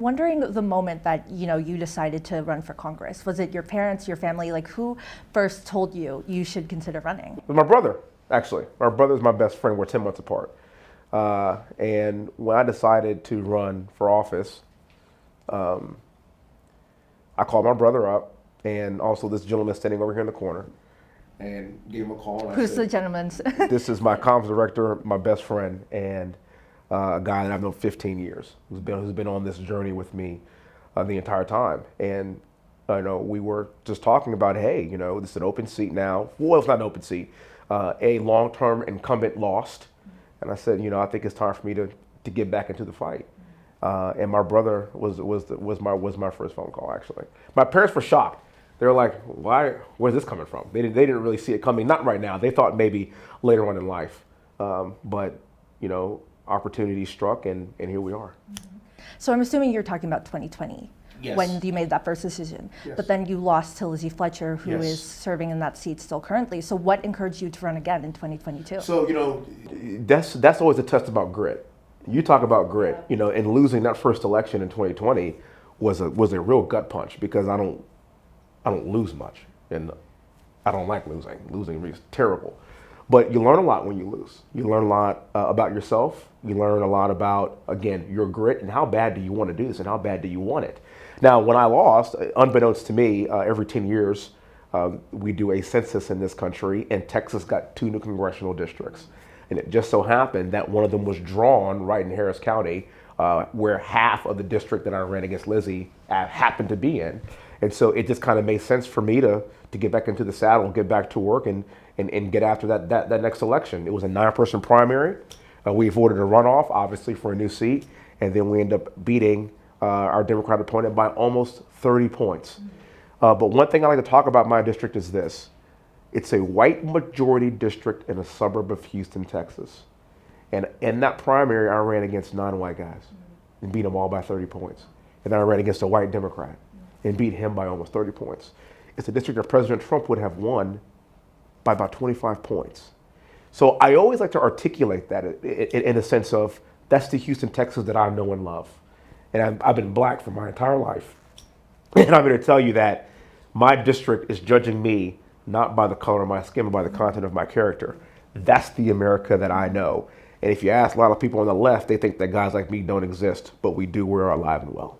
Wondering the moment that, you decided to run for Congress. Was it your parents, your family? Like, who first told you you should consider running? It was my brother, actually. My brother's my best friend. We're 10 months apart. And when I decided to run for office, I called my brother up and also this gentleman standing over here in the corner and gave him a call. And Who's the gentleman? This is my comms director, my best friend, and a guy that I've known 15 years, who's been on this journey with me the entire time. And we were just talking about, hey, this is an open seat now. Well, it's not an open seat. A long-term incumbent lost, and I said, I think it's time for me to get back into the fight. And my brother was my first phone call. Actually, my parents were shocked. They were like, "Why? Where's this coming from?" They didn't really see it coming. Not right now. They thought maybe later on in life, but opportunity struck, and here we are. So I'm assuming you're talking about 2020. Yes. When you made that first decision. Yes. But then you lost to Lizzie Fletcher, who Yes. is serving in that seat still currently. So what encouraged you to run again in 2022? So, that's always a test about grit. You talk about grit, and losing that first election in 2020 was a real gut punch, because I don't lose much, and I don't like losing. Losing is terrible. But you learn a lot when you lose. You learn a lot about yourself. You learn a lot about, again, your grit and how bad do you want to do this and how bad do you want it. Now, when I lost, unbeknownst to me, every 10 years, we do a census in this country, and Texas got 2 new congressional districts. And it just so happened that one of them was drawn right in Harris County, where half of the district that I ran against Lizzie happened to be in. And so it just kind of made sense for me to get back into the saddle, get back to work, and get after that next election. It was a 9-person primary. We avoided a runoff, obviously, for a new seat, and then we ended up beating our Democratic opponent by almost 30 points. But one thing I like to talk about my district is this. It's a white majority district in a suburb of Houston, Texas. And in that primary, I ran against 9 white guys and beat them all by 30 points. And then I ran against a white Democrat and beat him by almost 30 points. It's a district that President Trump would have won by about 25 points. So I always like to articulate that in a sense of, that's the Houston, Texas that I know and love. And I've been black for my entire life. And I'm here to tell you that my district is judging me not by the color of my skin, but by the content of my character. That's the America that I know. And if you ask a lot of people on the left, they think that guys like me don't exist, but we do. We're alive and well.